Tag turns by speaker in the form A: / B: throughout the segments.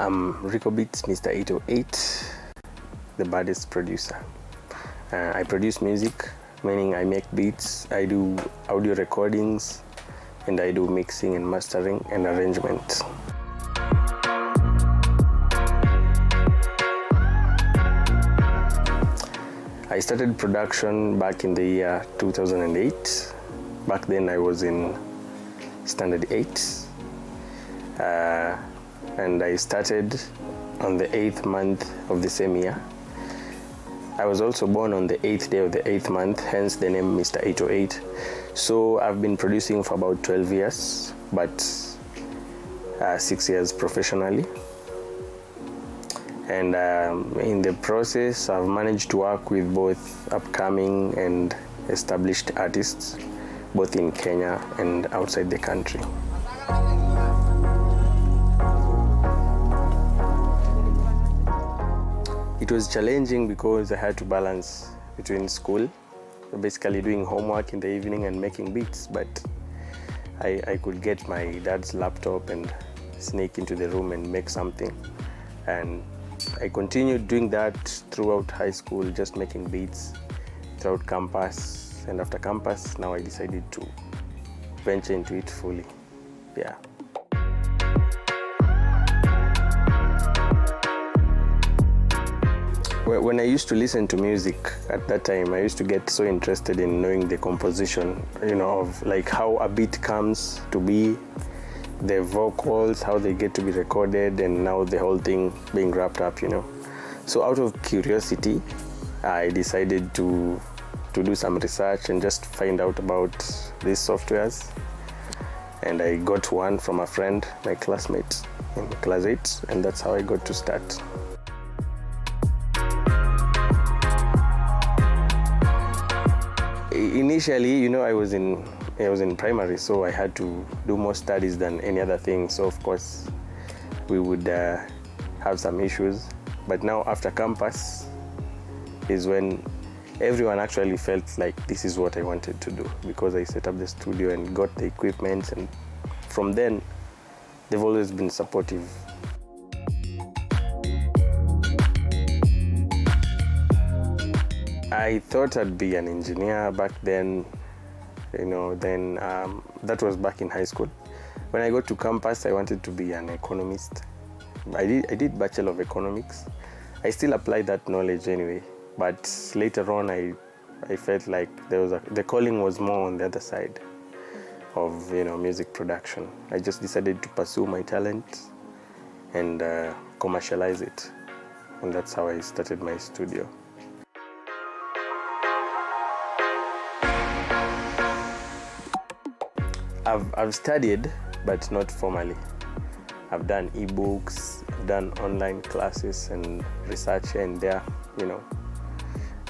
A: I'm Riccobeatz Mr. 808, the baddest producer. I produce music, meaning I make beats, I do audio recordings, and I do mixing and mastering and arrangement. I started production back in the year 2008. Back then I was in Standard 8. And I started on the 8th month of the same year. I was also born on the 8th day of the 8th month, hence the name Mr. 808. So I've been producing for about 12 years, but 6 years professionally. And in the process, I've managed to work with both upcoming and established artists, both in Kenya and outside the country. It was challenging because I had to balance between school, basically doing homework in the evening and making beats, but I could get my dad's laptop and sneak into the room and make something. And I continued doing that throughout high school, just making beats throughout campus. And after campus, now I decided to venture into it fully. Yeah. When I used to listen to music at that time, I used to get so interested in knowing the composition, of like how a beat comes to be, the vocals, how they get to be recorded, and now the whole thing being wrapped up, So out of curiosity, I decided to do some research and just find out about these softwares. And I got one from a friend, my classmate in class 8, and that's how I got to start. Initially, I was in primary, so I had to do more studies than any other thing. So of course, we would have some issues. But now after campus is when everyone actually felt like this is what I wanted to do, because I set up the studio and got the equipment, and from then, they've always been supportive. I thought I'd be an engineer back then, that was back in high school. When I got to campus, I wanted to be an economist. I did Bachelor of Economics. I still applied that knowledge anyway, but later on I felt like the calling was more on the other side of music production. I just decided to pursue my talent and commercialize it, and that's how I started my studio. I've studied, but not formally. I've done ebooks, I've done online classes and research here and there,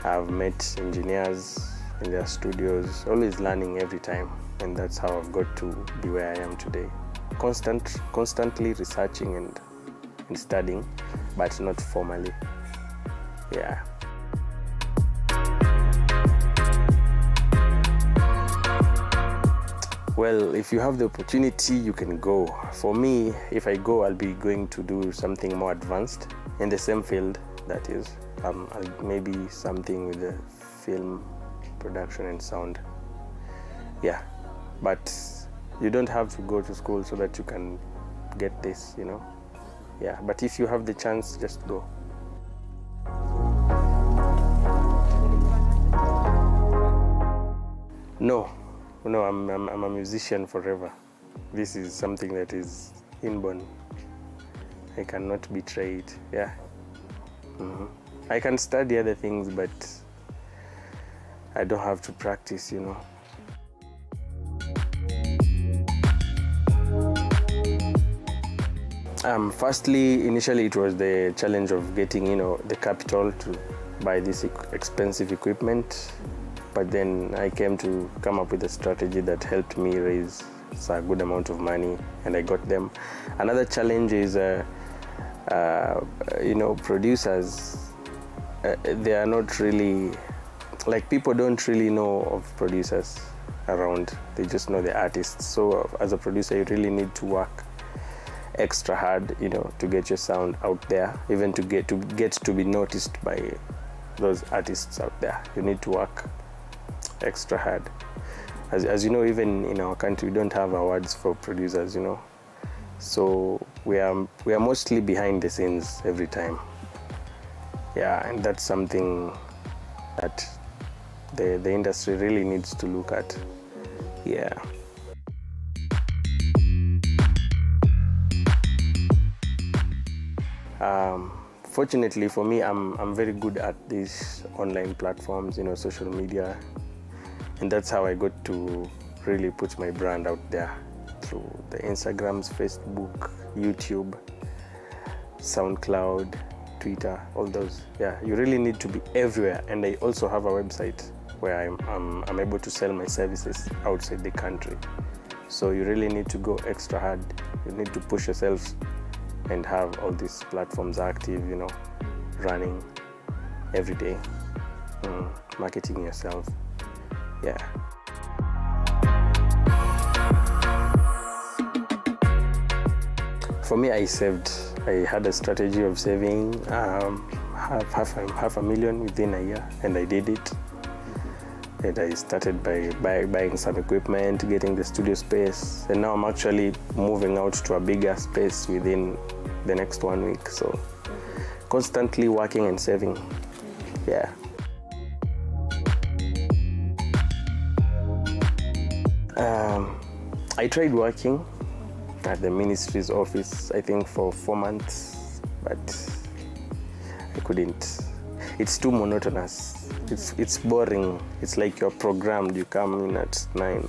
A: I've met engineers in their studios, always learning every time, and that's how I've got to be where I am today. Constantly researching and studying, but not formally. Yeah. Well, if you have the opportunity, you can go. For me, if I go, I'll be going to do something more advanced in the same field, that is. Maybe something with the film production and sound. Yeah, but you don't have to go to school so that you can get this, Yeah, but if you have the chance, just go. No, I'm a musician forever. This is something that is inborn. I cannot betray it. Yeah. I can study other things, but I don't have to practice, Firstly, initially it was the challenge of getting, the capital to buy this expensive equipment. But then I came to come up with a strategy that helped me raise a good amount of money, and I got them. Another challenge is, producers, they are not really, like, people don't really know of producers around. They just know the artists. So as a producer, you really need to work extra hard, you know, to get your sound out there, even to get to be noticed by those artists out there. You need to work extra hard. As you know, even in our country, we don't have awards for producers, you know. So we are mostly behind the scenes every time. Yeah, and that's something that the industry really needs to look at. Yeah. Fortunately for me, I'm very good at these online platforms, you know, social media, and that's how I got to really put my brand out there through the Instagrams, Facebook, YouTube, SoundCloud, Twitter, all those. Yeah, you really need to be everywhere. And I also have a website where I'm able to sell my services outside the country. So you really need to go extra hard. You need to push yourself and have all these platforms active, you know, running every day, marketing yourself. Yeah. For me, I had a strategy of saving half a million within a year, and I did it. And I started by buying some equipment, getting the studio space, and now I'm actually moving out to a bigger space within the next 1 week. So constantly working and saving. Yeah. I tried working at the ministry's office, I think for 4 months, but I couldn't. It's too monotonous. It's boring. It's like you're programmed. You come in at 9,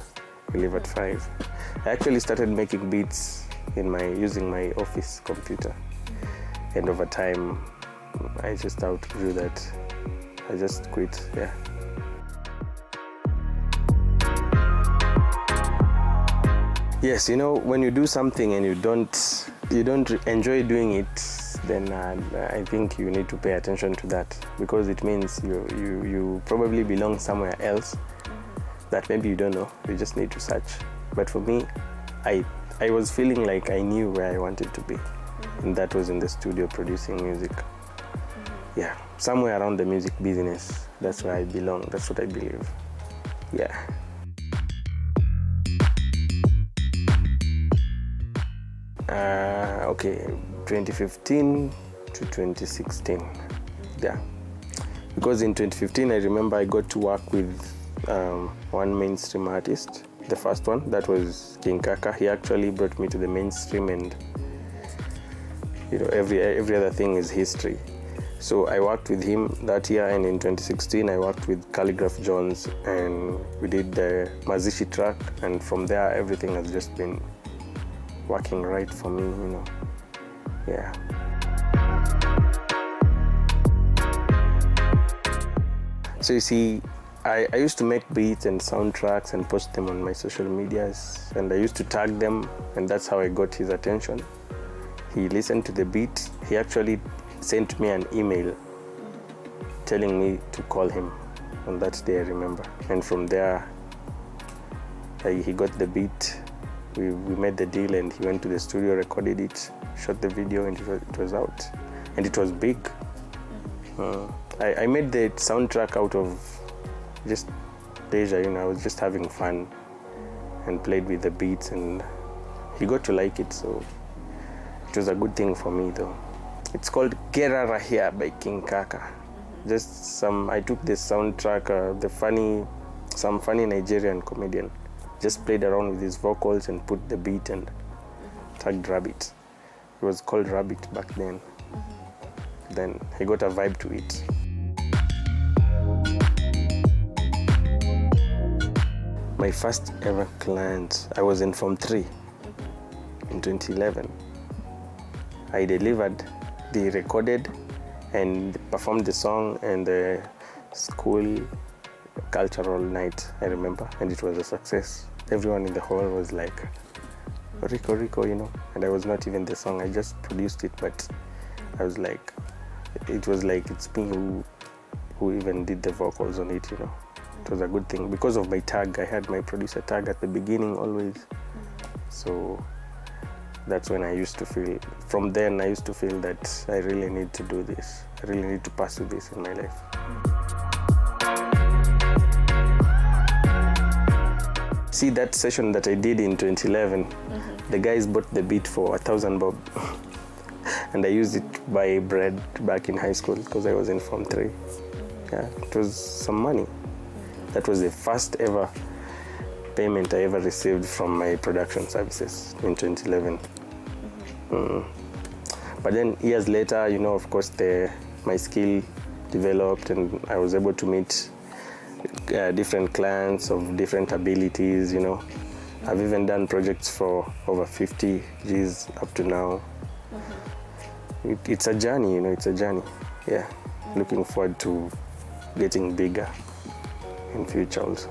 A: you leave at 5. I actually started making beats using my office computer, and over time, I just outgrew that. I just quit. Yeah. Yes, you know, when you do something and you don't enjoy doing it, then I think you need to pay attention to that, because it means you probably belong somewhere else that maybe you don't know. You just need to search. But for me, I was feeling like I knew where I wanted to be, and that was in the studio producing music. Yeah, somewhere around the music business. That's where I belong. That's what I believe. Yeah. Okay, 2015 to 2016. Yeah, because in 2015 I remember I got to work with one mainstream artist. The first one, that was KAKA. He actually brought me to the mainstream, and you know, every other thing is history. So I worked with him that year, and in 2016 I worked with Calligraph Jones, and we did the Mazishi track, and from there everything has just been working right for me, you know. Yeah. So you see, I used to make beats and soundtracks and post them on my social medias, and I used to tag them, and that's how I got his attention. He listened to the beat. He actually sent me an email telling me to call him on that day, I remember. And from there, he got the beat. We made the deal, and he went to the studio, recorded it, shot the video, and it was out. And it was big. I made the soundtrack out of just pleasure, you know. I was just having fun and played with the beats, and he got to like it, so it was a good thing for me, though. It's called Gera Rahia by King Kaka. I took this soundtrack, some funny Nigerian comedian. Just played around with his vocals and put the beat and tagged Rabbit. It was called Rabbit back then. Then he got a vibe to it. My first ever client, I was in Form 3 in 2011. I delivered, they recorded and performed the song in the school cultural night, I remember, and it was a success. Everyone in the hall was like, Ricco, you know, and I was not even the song, I just produced it, but I was like, it was like it's me who even did the vocals on it, you know. It was a good thing. Because of my tag, I had my producer tag at the beginning always. So That's when I used to feel, from then I used to feel that I really need to do this. I really need to pursue this in my life. See that session that I did in 2011, the guys bought the beat for 1,000 bob. And I used it to buy bread back in high school because I was in Form 3. Yeah, it was some money. That was the first ever payment I ever received from my production services in 2011. But then years later, you know, of course, my skill developed and I was able to meet different clients of different abilities, you know. I've even done projects for over 50 Gs up to now. It's a journey, you know, it's a journey. Yeah, looking forward to getting bigger in future also.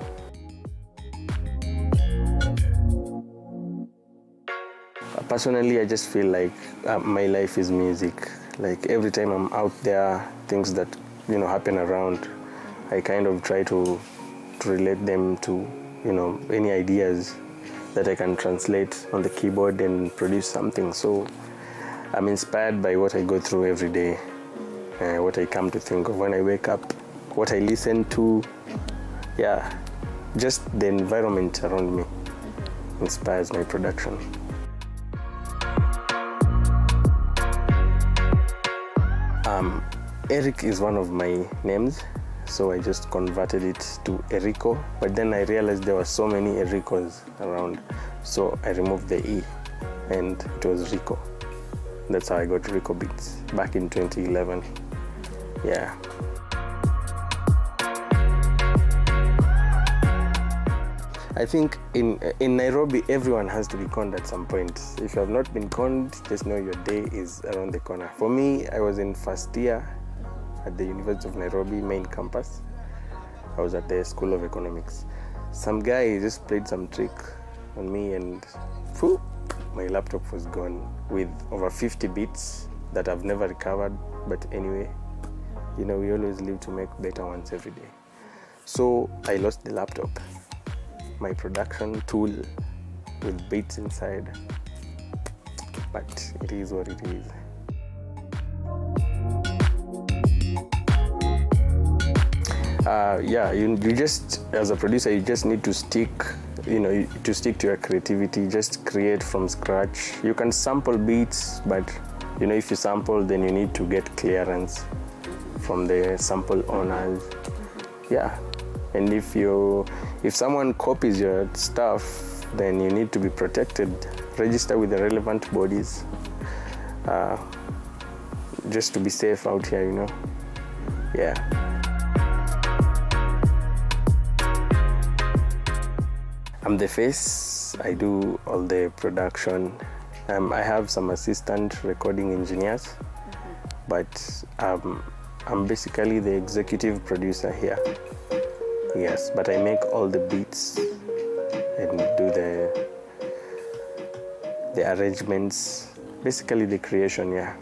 A: Personally, I just feel like my life is music. Like every time I'm out there, things that, you know, happen around, I kind of try to relate them to, you know, any ideas that I can translate on the keyboard and produce something. So I'm inspired by what I go through every day, what I come to think of when I wake up, what I listen to. Yeah, just the environment around me inspires my production. Eric is one of my names, so I just converted it to Ricco, but then I realized there were so many Riccos around, so I removed the E and it was Ricco. That's how I got Riccobeatz back in 2011. Yeah. I think in Nairobi, everyone has to be conned at some point. If you have not been conned, just know your day is around the corner. For me, I was in first year at the University of Nairobi main campus. I was at the School of Economics. Some guy just played some trick on me and phew, my laptop was gone with over 50 beats that I've never recovered. But anyway, you know, we always live to make better ones every day. So I lost the laptop, my production tool with beats inside, but it is what it is. Yeah, you just, as a producer, you just need to stick, you know, to stick to your creativity, just create from scratch. You can sample beats, but you know, if you sample, then you need to get clearance from the sample owners. Yeah. And if someone copies your stuff, then you need to be protected. Register with the relevant bodies, just to be safe out here, you know. Yeah. I'm the face. I do all the production. I have some assistant recording engineers, but I'm basically the executive producer here. Yes, but I make all the beats and do the arrangements, basically the creation, yeah.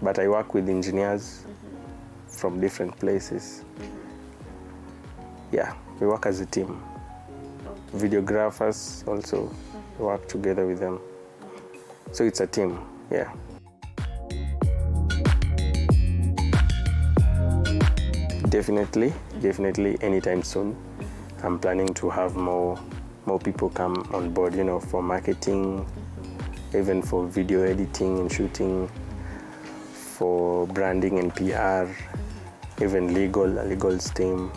A: But I work with engineers from different places. Yeah, we work as a team. Videographers also work together with them. So it's a team, yeah. Definitely, anytime soon. I'm planning to have more people come on board, you know, for marketing, even for video editing and shooting, for branding and PR, even a legal team.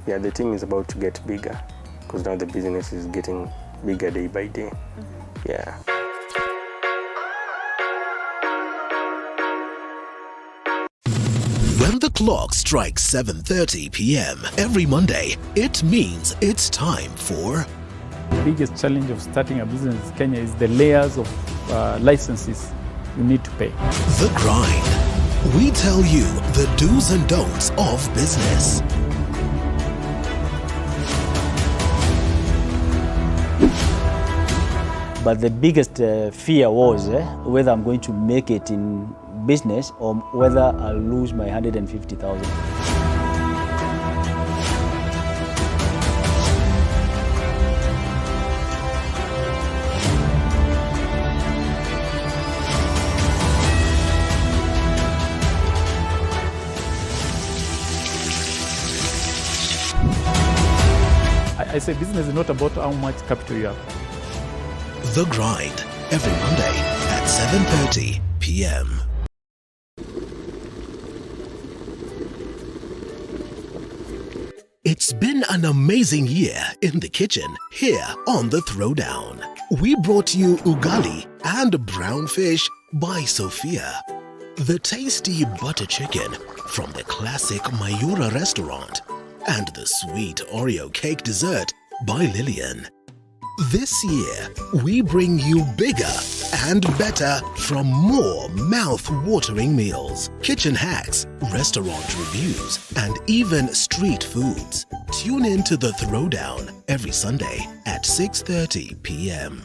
A: Yeah, the team is about to get bigger because now the business is getting bigger day by day. Yeah.
B: When the clock strikes 7:30 p.m. every Monday, it means it's time for...
C: The biggest challenge of starting a business in Kenya is the layers of licenses you need to pay.
B: The Grind. We tell you the do's and don'ts of business.
D: But the biggest fear was whether I'm going to make it in business or whether I'll lose my 150,000.
C: I say business is not about how much capital you have.
B: The Grind, every Monday at 7:30 p.m. It's been an amazing year in the kitchen here on the Throwdown. We brought you ugali and brown fish by Sophia. The tasty butter chicken from the classic Mayura restaurant. And the sweet Oreo cake dessert by Lillian. This year, we bring you bigger and better from more mouth-watering meals, kitchen hacks, restaurant reviews, and even street foods. Tune in to the Throwdown every Sunday at 6:30 p.m.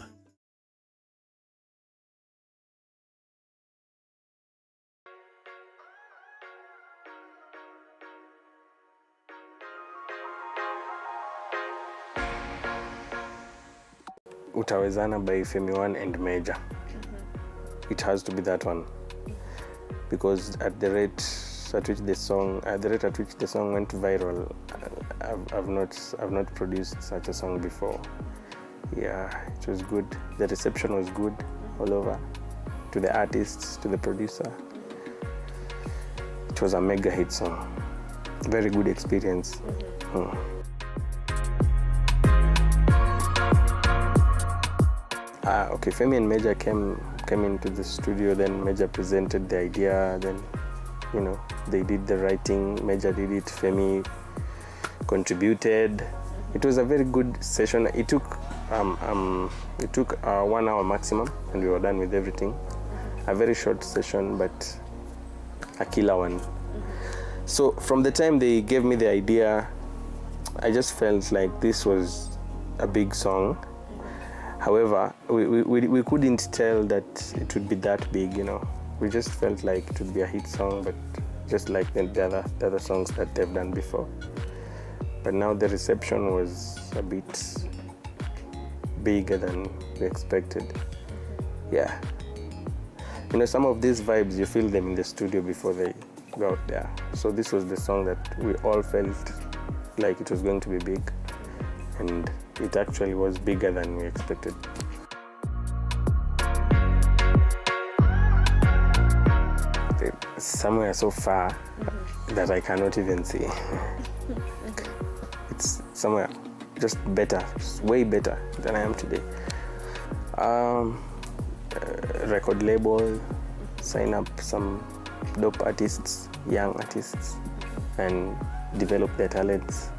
A: Utawezana by FEMI and MEJJA. It has to be that one, because at the rate at which the song went viral, I've not produced such a song before. Yeah, it was good. The reception was good all over, to the artists, to the producer. It was a mega hit song. Very good experience. Okay, FEMI and MEJJA came into the studio, then MEJJA presented the idea, then, you know, they did the writing, MEJJA did it, FEMI contributed. It was a very good session. It took 1 hour maximum, and we were done with everything. A very short session, but a killer one. So from the time they gave me the idea, I just felt like this was a big song. However, we couldn't tell that it would be that big, you know. We just felt like it would be a hit song, but just like the other songs that they've done before. But now the reception was a bit bigger than we expected. Yeah. You know, some of these vibes, you feel them in the studio before they go out there. So this was the song that we all felt like it was going to be big. And it actually was bigger than we expected. Somewhere so far that I cannot even see. It's somewhere just better, way better than I am today. Record label, sign up some dope artists, young artists, and develop their talents.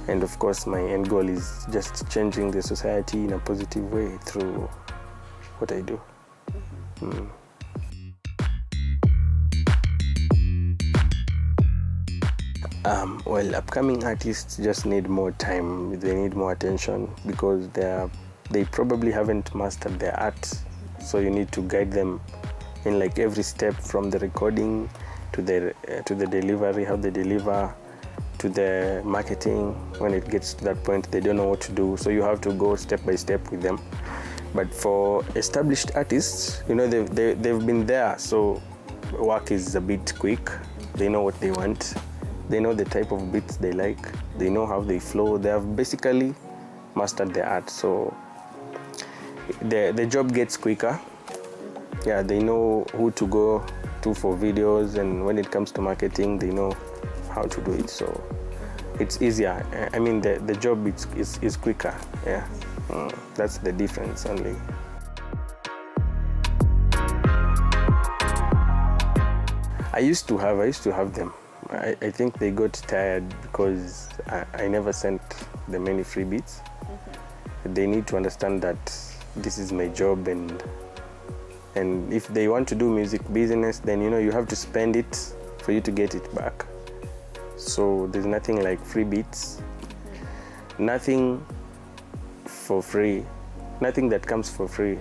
A: And of course, my end goal is just changing the society in a positive way through what I do. Well, upcoming artists just need more time. They need more attention because they probably haven't mastered their art. So you need to guide them in like every step, from the recording to the delivery, how they deliver, to the marketing. When it gets to that point, they don't know what to do. So you have to go step by step with them. But for established artists, you know, they've been there, so work is a bit quick. They know what they want. They know the type of beats they like. They know how they flow. They have basically mastered the art. So the job gets quicker. Yeah, they know who to go to for videos, and when it comes to marketing, they know how to do it. So it's easier. I mean, the job is quicker. Yeah, that's the difference only. I used to have them. I think they got tired because I never sent them any free beats. They need to understand that this is my job, and if they want to do music business, then you know you have to spend it for you to get it back. So there's nothing like free beats. Nothing for free. Nothing that comes for free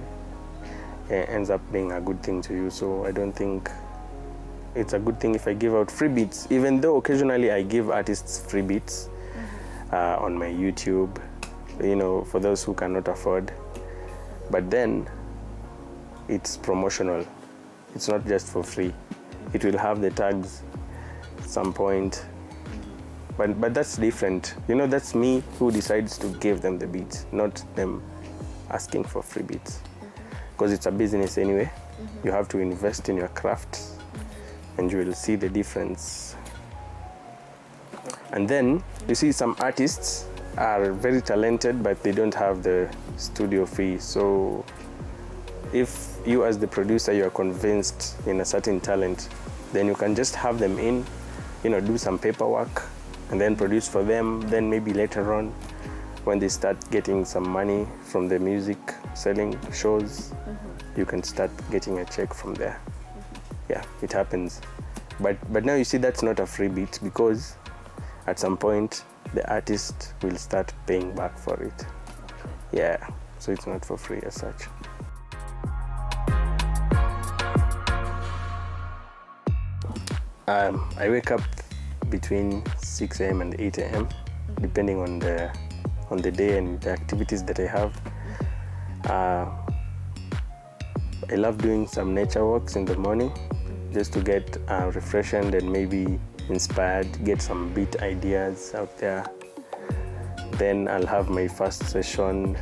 A: ends up being a good thing to you. So I don't think it's a good thing if I give out free beats, even though occasionally I give artists free beats on my YouTube, you know, for those who cannot afford. But then it's promotional. It's not just for free. It will have the tags at some point. But that's different. You know, that's me who decides to give them the beats, not them asking for free beats. Because it's a business anyway. You have to invest in your craft, and you will see the difference. And then you see some artists are very talented, but they don't have the studio fee. So if you as the producer, you are convinced in a certain talent, then you can just have them in, you know, do some paperwork and then produce for them. Then maybe later on, when they start getting some money from the music selling shows, you can start getting a check from there. Yeah, it happens. But now you see, that's not a free beat, because at some point the artist will start paying back for it. Yeah, so it's not for free as such. I wake up between 6 a.m. and 8 a.m. depending on the day and the activities that I have. I love doing some nature walks in the morning, just to get refreshed and maybe inspired, get some beat ideas out there. Then I'll have my first session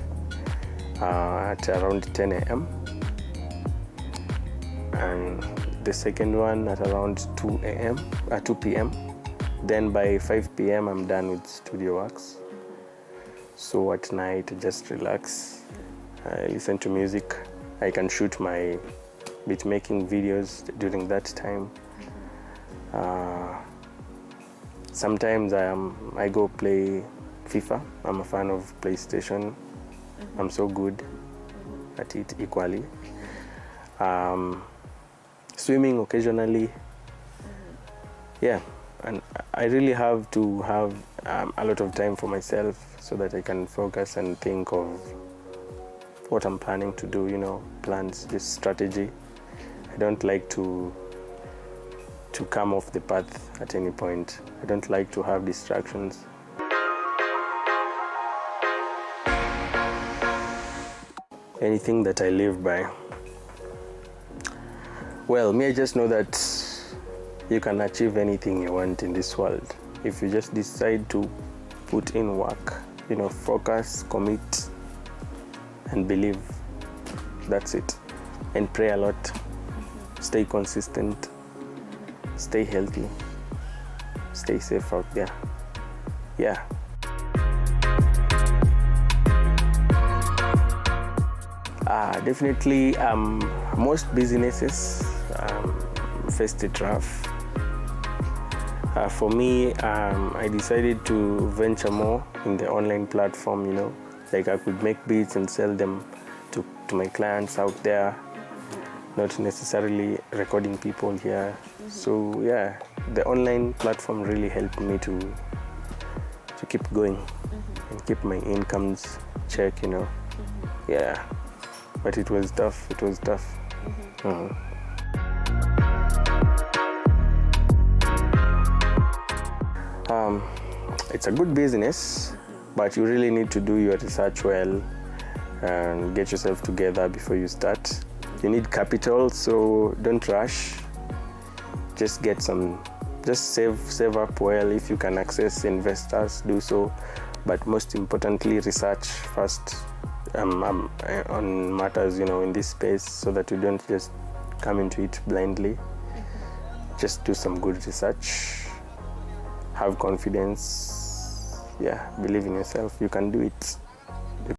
A: at around 10 a.m. and the second one at around 2 p.m. Then by 5 p.m. I'm done with studio works. So at night I just relax, I listen to music. I can shoot my beat making videos during that time. Sometimes I go play FIFA. I'm a fan of PlayStation. I'm so good at it equally. Swimming occasionally. Yeah, and I really have to have a lot of time for myself so that I can focus and think of what I'm planning to do, you know, plans, this strategy. I don't like to come off the path at any point. I don't like to have distractions. Anything that I live by. Well, me, I just know that you can achieve anything you want in this world if you just decide to put in work, you know, focus, commit, and believe. That's it. And pray a lot. Stay consistent. Stay healthy. Stay safe out there. Yeah. Definitely, most businesses face it rough. For me, I decided to venture more in the online platform, you know, like I could make beats and sell them to my clients out there, not necessarily recording people here. So yeah, the online platform really helped me to keep going and keep my incomes check, you know. Yeah, but it was tough. It's a good business, but you really need to do your research well and get yourself together before you start. You need capital, so don't rush. Just save up well. If you can access investors, do so. But most importantly, research first on matters, you know, in this space, so that you don't just come into it blindly. Just do some good research. Have confidence. Yeah, believe in yourself. You can do it.